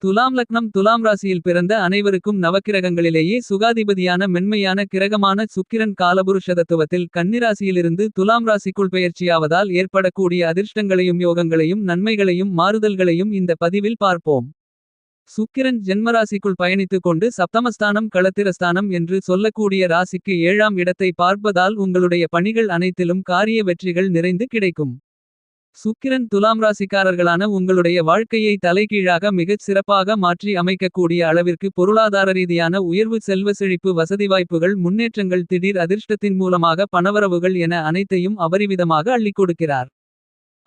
துலாம் லக்னம் துலாம் ராசியில் பிறந்த அனைவருக்கும் நவக்கிரகங்களிலேயே சுகாதிபதியான மென்மையான கிரகமான சுக்கிரன் காலபுருஷதத்துவத்தில் கன்னிராசியிலிருந்து துலாம் ராசிக்குள் பெயர்ச்சியாவதால் ஏற்படக்கூடிய அதிர்ஷ்டங்களையும் யோகங்களையும் நன்மைகளையும் மாறுதல்களையும் இந்த பதிவில் பார்ப்போம். சுக்கிரன் ஜென்மராசிக்குள் பயணித்துக் கொண்டு சப்தமஸ்தானம் களத்திரஸ்தானம் என்று சொல்லக்கூடிய ராசிக்கு 7ஆம் இடத்தை பார்ப்பதால் உங்களுடைய பணிகள் அனைத்திலும் காரிய வெற்றிகள் நிறைந்து கிடைக்கும். சுக்கிரன் துலாம் ராசிக்காரர்களான உங்களுடைய வாழ்க்கையை தலைகீழாக மிகச் சிறப்பாக மாற்றி அமைக்கக்கூடிய அளவிற்கு பொருளாதார ரீதியான உயர்வு செல்வ செழிப்பு வசதி வாய்ப்புகள் முன்னேற்றங்கள் திடீர் அதிர்ஷ்டத்தின் மூலமாக பணவரவுகள் என அனைத்தையும் அபரிவிதமாக அள்ளிக் கொடுக்கிறார்.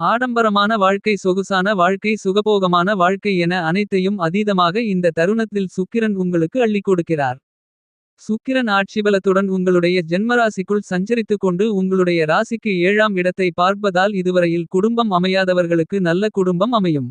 ஆடம்பரமான வாழ்க்கை சொகுசான வாழ்க்கை சுகபோகமான வாழ்க்கை என அனைத்தையும் அதீதமாக இந்த தருணத்தில் சுக்கிரன் உங்களுக்கு அள்ளிக் கொடுக்கிறார். சுக்கிரன் ஆட்சிபலத்துடன் உங்களுடைய ஜென்மராசிக்குள் சஞ்சரித்துக் கொண்டு உங்களுடைய ராசிக்கு 7ஆம் இடத்தை பார்ப்பதால் இதுவரையில் குடும்பம் அமையாதவர்களுக்கு நல்ல குடும்பம் அமையும்.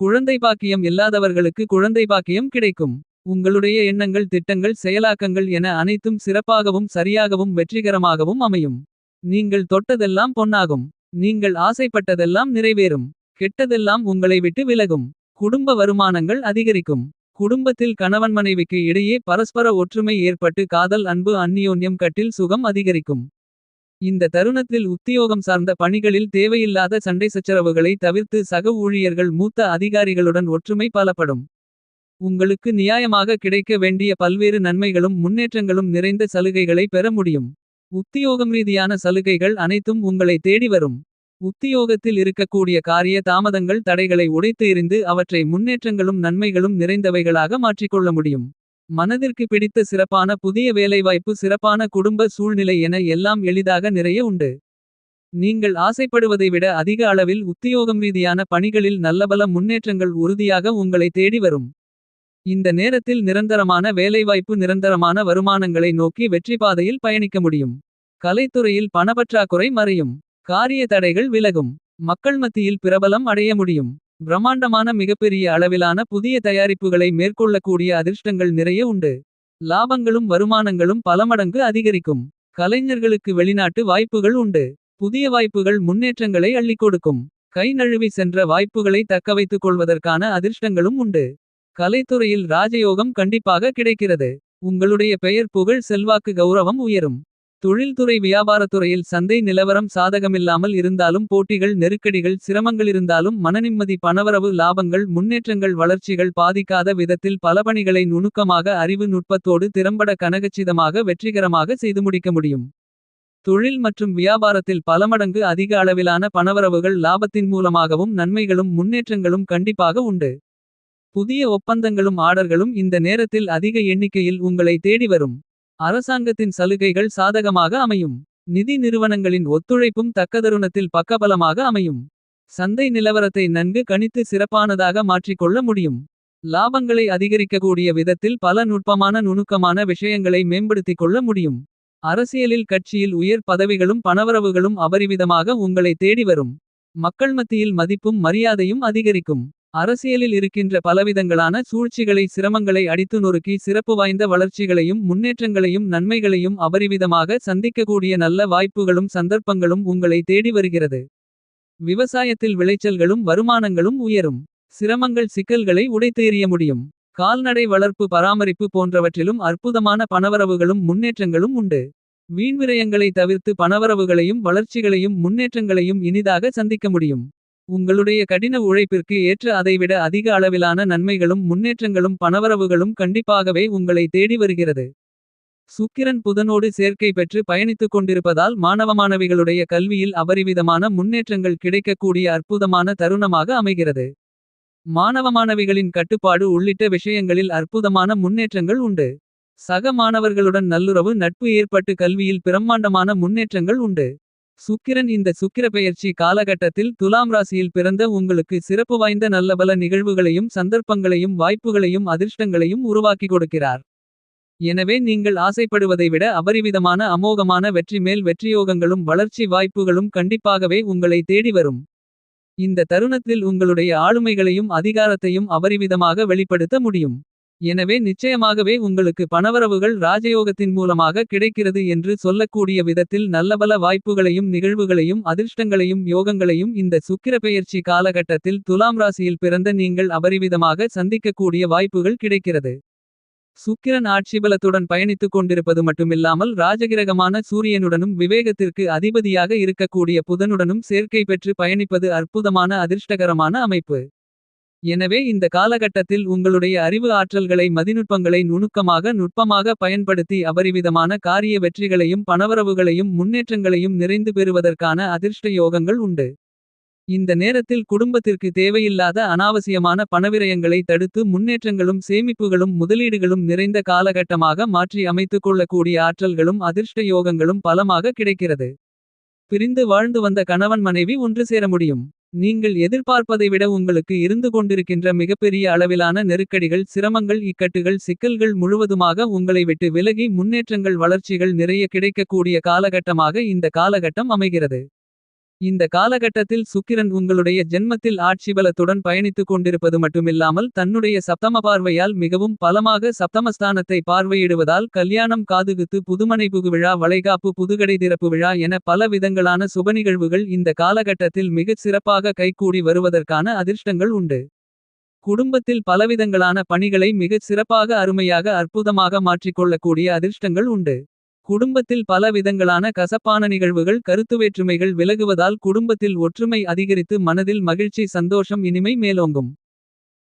குழந்தை பாக்கியம் இல்லாதவர்களுக்கு குழந்தை பாக்கியம் கிடைக்கும். உங்களுடைய எண்ணங்கள் திட்டங்கள் செயலாக்கங்கள் என அனைத்தும் சிறப்பாகவும் சரியாகவும் வெற்றிகரமாகவும் அமையும். நீங்கள் தொட்டதெல்லாம் பொன்னாகும். நீங்கள் ஆசைப்பட்டதெல்லாம் நிறைவேறும். கெட்டதெல்லாம் உங்களை விட்டு விலகும். குடும்ப வருமானங்கள் அதிகரிக்கும். குடும்பத்தில் கணவன் மனைவிக்கு இடையே பரஸ்பர ஒற்றுமை ஏற்பட்டு காதல் அன்பு அந்நியோன்யம் கட்டில் சுகம் அதிகரிக்கும். இந்த தருணத்தில் உத்தியோகம் சார்ந்த பணிகளில் தேவையில்லாத சண்டை சச்சரவுகளை தவிர்த்து சக ஊழியர்கள் மூத்த அதிகாரிகளுடன் ஒற்றுமை பலப்படும். உங்களுக்கு நியாயமாக கிடைக்க வேண்டிய பல்வேறு நன்மைகளும் முன்னேற்றங்களும் நிறைந்த சலுகைகளை பெற முடியும். உத்தியோகம் ரீதியான சலுகைகள் அனைத்தும் உங்களை தேடி வரும். உத்தியோகத்தில் இருக்கக்கூடிய காரிய தாமதங்கள் தடைகளை உடைத்து எறிந்து அவற்றை முன்னேற்றங்களும் நன்மைகளும் நிறைந்தவைகளாக மாற்றிக்கொள்ள முடியும். மனதிற்கு பிடித்த சிறப்பான புதிய வேலைவாய்ப்பு சிறப்பான குடும்ப சூழ்நிலை என எல்லாம் எளிதாக நிறைய உண்டு. நீங்கள் ஆசைப்படுவதை விட அதிக அளவில் உத்தியோகம் ரீதியான பணிகளில் நல்லபல முன்னேற்றங்கள் உறுதியாக உங்களை தேடி வரும். இந்த நேரத்தில் நிரந்தரமான வேலைவாய்ப்பு நிரந்தரமான வருமானங்களை நோக்கி வெற்றி பாதையில் பயணிக்க முடியும். கலைத்துறையில் பணப்பற்றாக்குறை மறையும். காரிய தடைகள் விலகும். மக்கள் மத்தியில் பிரபலம் அடைய முடியும். பிரம்மாண்டமான மிகப்பெரிய அளவிலான புதிய தயாரிப்புகளை மேற்கொள்ளக்கூடிய அதிர்ஷ்டங்கள் நிறைய உண்டு. லாபங்களும் வருமானங்களும் பல மடங்கு அதிகரிக்கும். கலைஞர்களுக்கு வெளிநாட்டு வாய்ப்புகள் உண்டு. புதிய வாய்ப்புகள் முன்னேற்றங்களை அள்ளிக் கொடுக்கும். கை நழுவி சென்ற வாய்ப்புகளை தக்கவைத்துக் கொள்வதற்கான அதிர்ஷ்டங்களும் உண்டு. கலைத்துறையில் ராஜயோகம் கண்டிப்பாக கிடைக்கிறது. உங்களுடைய பெயர் புகழ் செல்வாக்கு கௌரவம் உயரும். தொழில்துறை வியாபாரத்துறையில் சந்தை நிலவரம் சாதகமில்லாமல் இருந்தாலும் போட்டிகள் நெருக்கடிகள் சிரமங்களிருந்தாலும் மனநிம்மதி பணவரவு லாபங்கள் முன்னேற்றங்கள் வளர்ச்சிகள் பாதிக்காத விதத்தில் பல பணிகளை நுணுக்கமாக அறிவு நுட்பத்தோடு திறம்பட கனகச்சிதமாக வெற்றிகரமாக செய்து முடிக்க முடியும். தொழில் மற்றும் வியாபாரத்தில் பல மடங்கு அதிக அளவிலான பணவரவுகள் லாபத்தின் மூலமாகவும் நன்மைகளும் முன்னேற்றங்களும் கண்டிப்பாக உண்டு. புதிய ஒப்பந்தங்களும் ஆர்டர்களும் இந்த நேரத்தில் அதிக எண்ணிக்கையில் உங்களை தேடி வரும். அரசாங்கத்தின் சலுகைகள் சாதகமாக அமையும். நிதி நிறுவனங்களின் ஒத்துழைப்பும் தக்கதருணத்தில் பக்கபலமாக அமையும். சந்தை நிலவரத்தை நன்கு கணித்து சிறப்பானதாக மாற்றிக்கொள்ள முடியும். லாபங்களை அதிகரிக்கக்கூடிய விதத்தில் பல நுட்பமான நுணுக்கமான விஷயங்களை மேம்படுத்திக் கொள்ள முடியும். அரசியலில் கட்சியில் உயர் பதவிகளும் பணவரவுகளும் அபரிவிதமாக உங்களை தேடி வரும். மக்கள் மத்தியில் மதிப்பும் மரியாதையும் அதிகரிக்கும். அரசியலில் இருக்கின்ற பலவிதங்களான சூழ்ச்சிகளை சிரமங்களை அடித்து நொறுக்கி சிறப்பு வாய்ந்த வளர்ச்சிகளையும் முன்னேற்றங்களையும் நன்மைகளையும் அபரிவிதமாக சந்திக்கக்கூடிய நல்ல வாய்ப்புகளும் சந்தர்ப்பங்களும் உங்களை தேடி வருகிறது. விவசாயத்தில் விளைச்சல்களும் வருமானங்களும் உயரும். சிரமங்கள் சிக்கல்களை உடைத்து எறிய முடியும். கால்நடை வளர்ப்பு பராமரிப்பு போன்றவற்றிலும் அற்புதமான பணவரவுகளும் முன்னேற்றங்களும் உண்டு. வீண்விரயங்களை தவிர்த்து பணவரவுகளையும் வளர்ச்சிகளையும் முன்னேற்றங்களையும் இனிதாக சந்திக்க முடியும். உங்களுடைய கடின உழைப்பிற்கு ஏற்ற அதைவிட அதிக அளவிலான நன்மைகளும் முன்னேற்றங்களும் பணவரவுகளும் கண்டிப்பாகவே உங்களை தேடி வருகிறது. சுக்கிரன் புதனோடு சேர்க்கை பெற்று பயணித்துக் கொண்டிருப்பதால் மாணவ மாணவிகளுடைய கல்வியில் அபரிவிதமான முன்னேற்றங்கள் கிடைக்கக்கூடிய அற்புதமான தருணமாக அமைகிறது. மாணவ மாணவிகளின் கட்டுப்பாடு உள்ளிட்ட விஷயங்களில் அற்புதமான முன்னேற்றங்கள் உண்டு. சக மாணவர்களுடன் நல்லுறவு நட்பு ஏற்பட்டு கல்வியில் பிரம்மாண்டமான முன்னேற்றங்கள் உண்டு. சுக்கிரன் இந்த சுக்கிர பெயர்ச்சி காலகட்டத்தில் துலாம் ராசியில் பிறந்த உங்களுக்கு சிறப்பு வாய்ந்த நல்லபல நிகழ்வுகளையும் சந்தர்ப்பங்களையும் வாய்ப்புகளையும் அதிர்ஷ்டங்களையும் உருவாக்கி கொடுக்கிறார். எனவே நீங்கள் ஆசைப்படுவதை விட அபரிவிதமான அமோகமான வெற்றி மேல் வெற்றியோகங்களும் வளர்ச்சி வாய்ப்புகளும் கண்டிப்பாகவே உங்களை தேடி வரும். இந்த தருணத்தில் உங்களுடைய ஆளுமைகளையும் அதிகாரத்தையும் அபரிவிதமாக வெளிப்படுத்த முடியும். எனவே நிச்சயமாகவே உங்களுக்கு பணவரவுகள் ராஜயோகத்தின் மூலமாக கிடைக்கிறது என்று சொல்லக்கூடிய விதத்தில் நல்லபல வாய்ப்புகளையும் நிகழ்வுகளையும் அதிர்ஷ்டங்களையும் யோகங்களையும் இந்த சுக்கிர பெயர்ச்சி காலகட்டத்தில் துலாம் ராசியில் பிறந்த நீங்கள் அபரிவிதமாக சந்திக்கக்கூடிய வாய்ப்புகள் கிடைக்கிறது. சுக்கிரன் ஆட்சிபலத்துடன் பயணித்துக் கொண்டிருப்பது மட்டுமில்லாமல் ராஜகிரகமான சூரியனுடனும் விவேகத்திற்கு அதிபதியாக இருக்கக்கூடிய புதனுடனும் சேர்க்கை பெற்று பயணிப்பது அற்புதமான அதிர்ஷ்டகரமான அமைப்பு. எனவே இந்த காலகட்டத்தில் உங்களுடைய அறிவு ஆற்றல்களை மதிநுட்பங்களை நுட்பமாக பயன்படுத்தி அபரிவிதமான காரிய வெற்றிகளையும் பணவரவுகளையும் முன்னேற்றங்களையும் நிறைந்து பெறுவதற்கான அதிர்ஷ்ட யோகங்கள் உண்டு. இந்த நேரத்தில் குடும்பத்திற்கு தேவையில்லாத அனாவசியமான பணவிரயங்களை தடுத்து முன்னேற்றங்களும் சேமிப்புகளும் முதலீடுகளும் நிறைந்த காலகட்டமாக மாற்றி அமைத்துக் கொள்ளக்கூடிய ஆற்றல்களும் அதிர்ஷ்ட யோகங்களும் பலமாக கிடைக்கிறது. பிரிந்து வாழ்ந்து வந்த கணவன் மனைவி ஒன்று சேர முடியும். நீங்கள் எதிர்பார்ப்பதை விட உங்களுக்கு இருந்து கொண்டிருக்கின்ற மிகப்பெரிய அளவிலான நெருக்கடிகள் சிரமங்கள் இக்கட்டுகள் சிக்கல்கள் முழுவதுமாக உங்களை விட்டு விலகி முன்னேற்றங்கள் வளர்ச்சிகள் நிறைய கிடைக்கக்கூடிய காலகட்டமாக இந்த காலகட்டம் அமைகிறது. இந்த காலகட்டத்தில் சுக்கிரன் உங்களுடைய ஜென்மத்தில் ஆட்சிபலத்துடன் பயணித்துக் கொண்டிருப்பது மட்டுமில்லாமல் தன்னுடைய சப்தம பார்வையால் மிகவும் பலமாக சப்தமஸ்தானத்தை பார்வையிடுவதால் கல்யாணம் காதுகுத்து புதுமனை புகுவிழா வளைகாப்பு புதுகடை திறப்பு விழா என பல விதங்களான சுபநிகழ்வுகள் இந்த காலகட்டத்தில் மிகச் சிறப்பாக கைகூடி வருவதற்கான அதிர்ஷ்டங்கள் உண்டு. குடும்பத்தில் பலவிதங்களான பணிகளை மிகச் சிறப்பாக அருமையாக அற்புதமாக மாற்றிக்கொள்ளக்கூடிய அதிர்ஷ்டங்கள் உண்டு. குடும்பத்தில் பல விதங்களான கசப்பான நிகழ்வுகள் கருத்துவேற்றுமைகள் விலகுவதால் குடும்பத்தில் ஒற்றுமை அதிகரித்து மனதில் மகிழ்ச்சி சந்தோஷம் இனிமை மேலோங்கும்.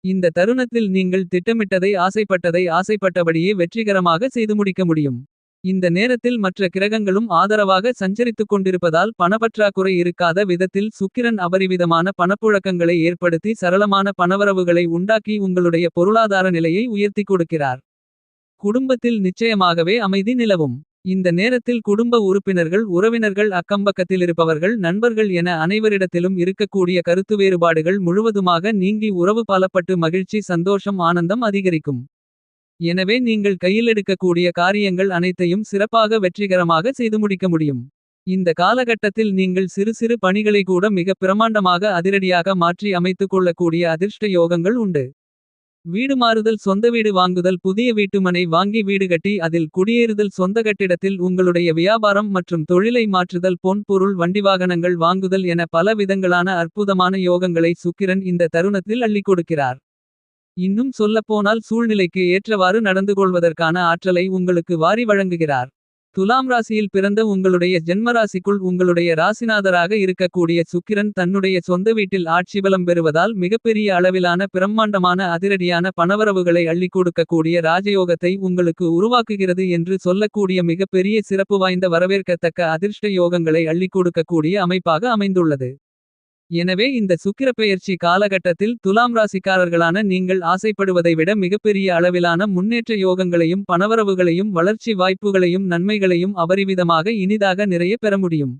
இந்த தருணத்தில் நீங்கள் திட்டமிட்டதை ஆசைப்பட்டபடியே வெற்றிகரமாக செய்து முடிக்க முடியும். இந்த நேரத்தில் மற்ற கிரகங்களும் ஆதரவாக சஞ்சரித்துக் கொண்டிருப்பதால் பணப்பற்றாக்குறை இருக்காத விதத்தில் சுக்கிரன் அபரிவிதமான பணப்புழக்கங்களை ஏற்படுத்தி சரளமான பணவரவுகளை உண்டாக்கி உங்களுடைய பொருளாதார நிலையை உயர்த்திக் கொடுக்கிறார். குடும்பத்தில் நிச்சயமாகவே அமைதி நிலவும். இந்த நேரத்தில் குடும்ப உறுப்பினர்கள் உறவினர்கள் அக்கம்பக்கத்திலிருப்பவர்கள் நண்பர்கள் என அனைவரிடத்திலும் இருக்கக்கூடிய கருத்து வேறுபாடுகள் முழுவதுமாக நீங்கி உறவு பலப்பட்டு மகிழ்ச்சி சந்தோஷம் ஆனந்தம் அதிகரிக்கும். எனவே நீங்கள் கையிலெடுக்கக்கூடிய காரியங்கள் அனைத்தையும் சிறப்பாக வெற்றிகரமாக செய்து முடிக்க முடியும். இந்த காலகட்டத்தில் நீங்கள் சிறு சிறு பணிகளை கூட மிக பிரமாண்டமாக அதிரடியாக மாற்றி அமைத்துக் கொள்ளக்கூடிய அதிர்ஷ்ட யோகங்கள் உண்டு. வீடு மாறுதல் சொந்த வீடு வாங்குதல் புதிய வீட்டுமனை வாங்கி வீடு கட்டி அதில் குடியேறுதல் சொந்த கட்டிடத்தில் உங்களுடைய வியாபாரம் மற்றும் தொழிலை மாற்றுதல் பொன் பொருள் வண்டிவாகனங்கள் வாங்குதல் என பல விதங்களான அற்புதமான யோகங்களை சுக்கிரன் இந்த தருணத்தில் அள்ளிக் கொடுக்கிறார். இன்னும் சொல்லப்போனால் சூழ்நிலைக்கு ஏற்றவாறு நடந்து கொள்வதற்கான ஆற்றலை உங்களுக்கு வாரி வழங்குகிறார். துலாம் ராசியில் பிறந்த உங்களுடைய ஜென்மராசிக்குள் உங்களுடைய ராசிநாதராக இருக்கக்கூடிய சுக்கிரன் தன்னுடைய சொந்த வீட்டில் ஆட்சிபலம் பெறுவதால் மிகப்பெரிய அளவிலான பிரம்மாண்டமான அதிரடியான பணவரவுகளை அள்ளிக் கொடுக்கக்கூடிய ராஜயோகத்தை உங்களுக்கு உருவாக்குகிறது என்று சொல்லக்கூடிய மிகப்பெரிய சிறப்பு வாய்ந்த வரவேற்கத்தக்க அதிர்ஷ்ட யோகங்களை அள்ளிக் கொடுக்கக்கூடிய அமைப்பாக அமைந்துள்ளது. எனவே இந்த சுக்கிரப்பெயர்ச்சி காலகட்டத்தில் துலாம் ராசிக்காரர்களான நீங்கள் ஆசைப்படுவதை விட மிகப்பெரிய அளவிலான முன்னேற்ற யோகங்களையும் பணவரவுகளையும் வளர்ச்சி வாய்ப்புகளையும் நன்மைகளையும் அபரிவிதமாக இனிதாக நிறைய பெற முடியும்.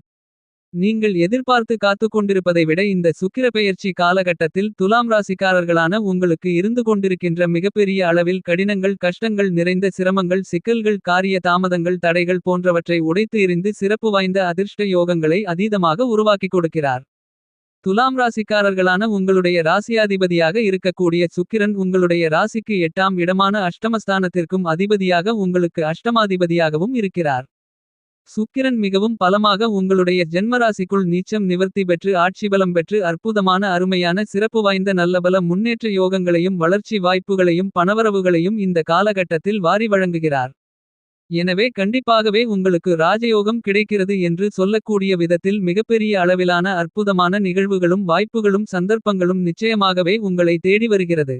நீங்கள் எதிர்பார்த்து காத்துக் கொண்டிருப்பதை விட இந்த சுக்கிரப்பெயர்ச்சி காலகட்டத்தில் துலாம் ராசிக்காரர்களான உங்களுக்கு இருந்து கொண்டிருக்கின்ற மிகப்பெரிய அளவில் கடினங்கள் கஷ்டங்கள் நிறைந்த சிரமங்கள் சிக்கல்கள் காரிய தாமதங்கள் தடைகள் போன்றவற்றை உடைத்து எறிந்து சிறப்பு வாய்ந்த அதிர்ஷ்ட யோகங்களை அதீதமாக உருவாக்கிக் கொடுக்கிறார். துலாம் ராசிக்காரர்களான உங்களுடைய ராசியாதிபதியாக இருக்கக்கூடிய சுக்கிரன் உங்களுடைய ராசிக்கு 8ஆம் இடமான அஷ்டமஸ்தானத்திற்கும் அதிபதியாக உங்களுக்கு அஷ்டமாதிபதியாகவும் இருக்கிறார். சுக்கிரன் மிகவும் பலமாக உங்களுடைய ஜென்மராசிக்குள் நீச்சம் நிவர்த்தி பெற்று ஆட்சிபலம் பெற்று அற்புதமான அருமையான சிறப்பு வாய்ந்த நல்லபல முன்னேற்ற யோகங்களையும் வளர்ச்சி வாய்ப்புகளையும் பணவரவுகளையும் இந்த காலகட்டத்தில் வாரி வழங்குகிறார். எனவே கண்டிப்பாகவே உங்களுக்கு ராஜயோகம் கிடைக்கிறது என்று சொல்லக்கூடிய விதத்தில் மிகப்பெரிய அளவிலான அற்புதமான நிகழ்வுகளும் வாய்ப்புகளும் சந்தர்ப்பங்களும் நிச்சயமாகவே உங்களை தேடி வருகிறது.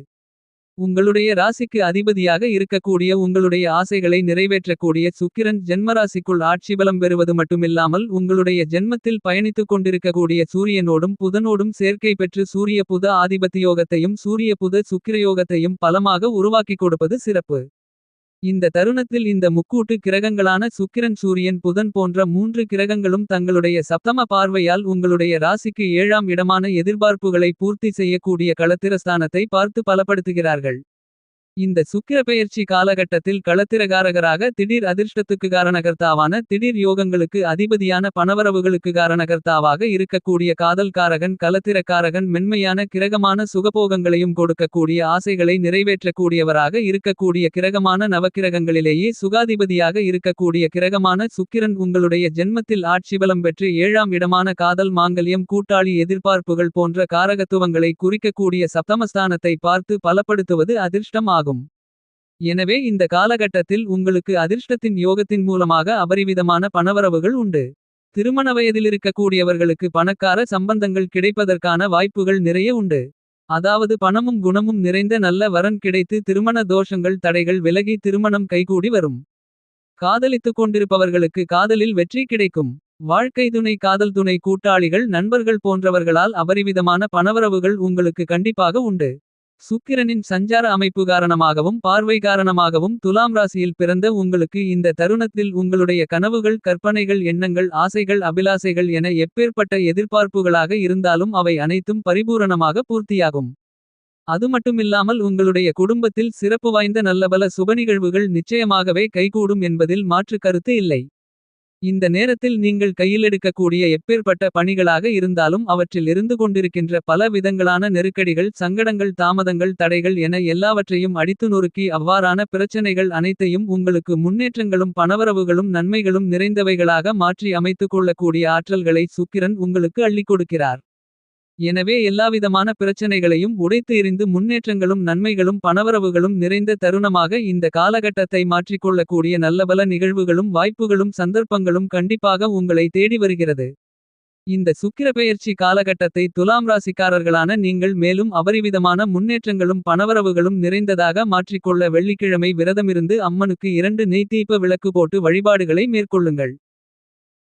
உங்களுடைய ராசிக்கு அதிபதியாக இருக்கக்கூடிய உங்களுடைய ஆசைகளை நிறைவேற்றக்கூடிய சுக்கிரன் ஜென்மராசிக்குள் ஆட்சிபலம் பெறுவது மட்டுமில்லாமல் உங்களுடைய ஜென்மத்தில் பயணித்துக் கொண்டிருக்கக்கூடிய சூரியனோடும் புதனோடும் சேர்க்கை பெற்று சூரிய புத ஆதிபத்தியோகத்தையும் சூரிய புத சுக்கிரயோகத்தையும் பலமாக உருவாக்கிக் கொடுப்பது சிறப்பு. இந்த தருணத்தில் இந்த முக்கூட்டு கிரகங்களான சுக்கிரன் சூரியன் புதன் போன்ற 3 கிரகங்களும் தங்களுடைய சப்தம பார்வையால் உங்களுடைய ராசிக்கு 7ஆம் இடமான எதிர்பார்ப்புகளை பூர்த்தி செய்யக்கூடிய களத்திரஸ்தானத்தை பார்த்து பலப்படுத்துகிறார்கள். இந்த சுக்கிர பெயர்ச்சி காலகட்டத்தில் களத்திரகாரகராக திடீர் அதிர்ஷ்டத்துக்கு காரணகர்த்தாவான திடீர் யோகங்களுக்கு அதிபதியான பணவரவுகளுக்கு காரணகர்த்தாவாக இருக்கக்கூடிய காதல்காரகன் களத்திரக்காரகன் மென்மையான கிரகமான சுகபோகங்களையும் கொடுக்கக்கூடிய ஆசைகளை நிறைவேற்றக்கூடியவராக இருக்கக்கூடிய கிரகமான நவக்கிரகங்களிலேயே சுகாதிபதியாக இருக்கக்கூடிய கிரகமான சுக்கிரன் உங்களுடைய ஜென்மத்தில் ஆட்சிபலம் பெற்று 7ஆம் இடமான காதல் மாங்கல்யம் கூட்டாளி எதிர்பார்ப்புகள் போன்ற காரகத்துவங்களை குறிக்கக்கூடிய சப்தமஸ்தானத்தை பார்த்து பலப்படுத்துவது அதிர்ஷ்டம் ஆகும். எனவே இந்த காலகட்டத்தில் உங்களுக்கு அதிர்ஷ்டத்தின் யோகத்தின் மூலமாக அபரிவிதமான பணவரவுகள் உண்டு. திருமண வயதில் இருக்கக்கூடியவர்களுக்கு பணக்கார சம்பந்தங்கள் கிடைப்பதற்கான வாய்ப்புகள் நிறைய உண்டு. அதாவது பணமும் குணமும் நிறைந்த நல்ல வரன் கிடைத்து திருமண தோஷங்கள் தடைகள் விலகி திருமணம் கைகூடி வரும். காதலித்துக் கொண்டிருப்பவர்களுக்கு காதலில் வெற்றி கிடைக்கும். வாழ்க்கை துணை காதல் துணை கூட்டாளிகள் நண்பர்கள் போன்றவர்களால் அபரிவிதமான பணவரவுகள் உங்களுக்கு கண்டிப்பாக உண்டு. சுக்கிரனின் சஞ்சார அமைப்பு காரணமாகவும் பார்வை காரணமாகவும் துலாம் ராசியில் பிறந்த உங்களுக்கு இந்த தருணத்தில் உங்களுடைய கனவுகள் கற்பனைகள் எண்ணங்கள் ஆசைகள் அபிலாசைகள் என எப்பேற்பட்ட எதிர்பார்ப்புகளாக இருந்தாலும் அவை அனைத்தும் பரிபூரணமாக பூர்த்தியாகும். அதுமட்டுமில்லாமல் உங்களுடைய குடும்பத்தில் சிறப்பு வாய்ந்த நல்லபல சுபநிகழ்வுகள் நிச்சயமாகவே கைகூடும் என்பதில் மாற்று கருத்து இல்லை. இந்த நேரத்தில் நீங்கள் கையிலெடுக்கக்கூடிய எப்பேற்பட்ட பணிகளாக இருந்தாலும் அவற்றில் இருந்து கொண்டிருக்கின்ற பல விதங்களான நெருக்கடிகள் சங்கடங்கள் தாமதங்கள் தடைகள் என எல்லாவற்றையும் அடித்து நொறுக்கி அவ்வாறான பிரச்சனைகள் அனைத்தையும் உங்களுக்கு முன்னேற்றங்களும் பணவரவுகளும் நன்மைகளும் நிறைந்தவைகளாக மாற்றி அமைத்துக் கொள்ளக்கூடிய ஆற்றல்களை சுக்கிரன் உங்களுக்கு அள்ளிக் கொடுக்கிறார். எனவே எல்லாவிதமான பிரச்சனைகளையும் உடைத்து எறிந்து முன்னேற்றங்களும் நன்மைகளும் பணவரவுகளும் நிறைந்த தருணமாக இந்த காலகட்டத்தை மாற்றிக்கொள்ளக்கூடிய நல்லபல நிகழ்வுகளும் வாய்ப்புகளும் சந்தர்ப்பங்களும் கண்டிப்பாக உங்களை தேடி வருகிறது. இந்த சுக்கிர பெயர்ச்சி காலகட்டத்தை துலாம் ராசிக்காரர்களான நீங்கள் மேலும் அபரிவிதமான முன்னேற்றங்களும் பணவரவுகளும் நிறைந்ததாக மாற்றிக்கொள்ள வெள்ளிக்கிழமை விரதமிருந்து அம்மனுக்கு 2 நெய் தீப விளக்கு போட்டு வழிபாடுகளை மேற்கொள்ளுங்கள்.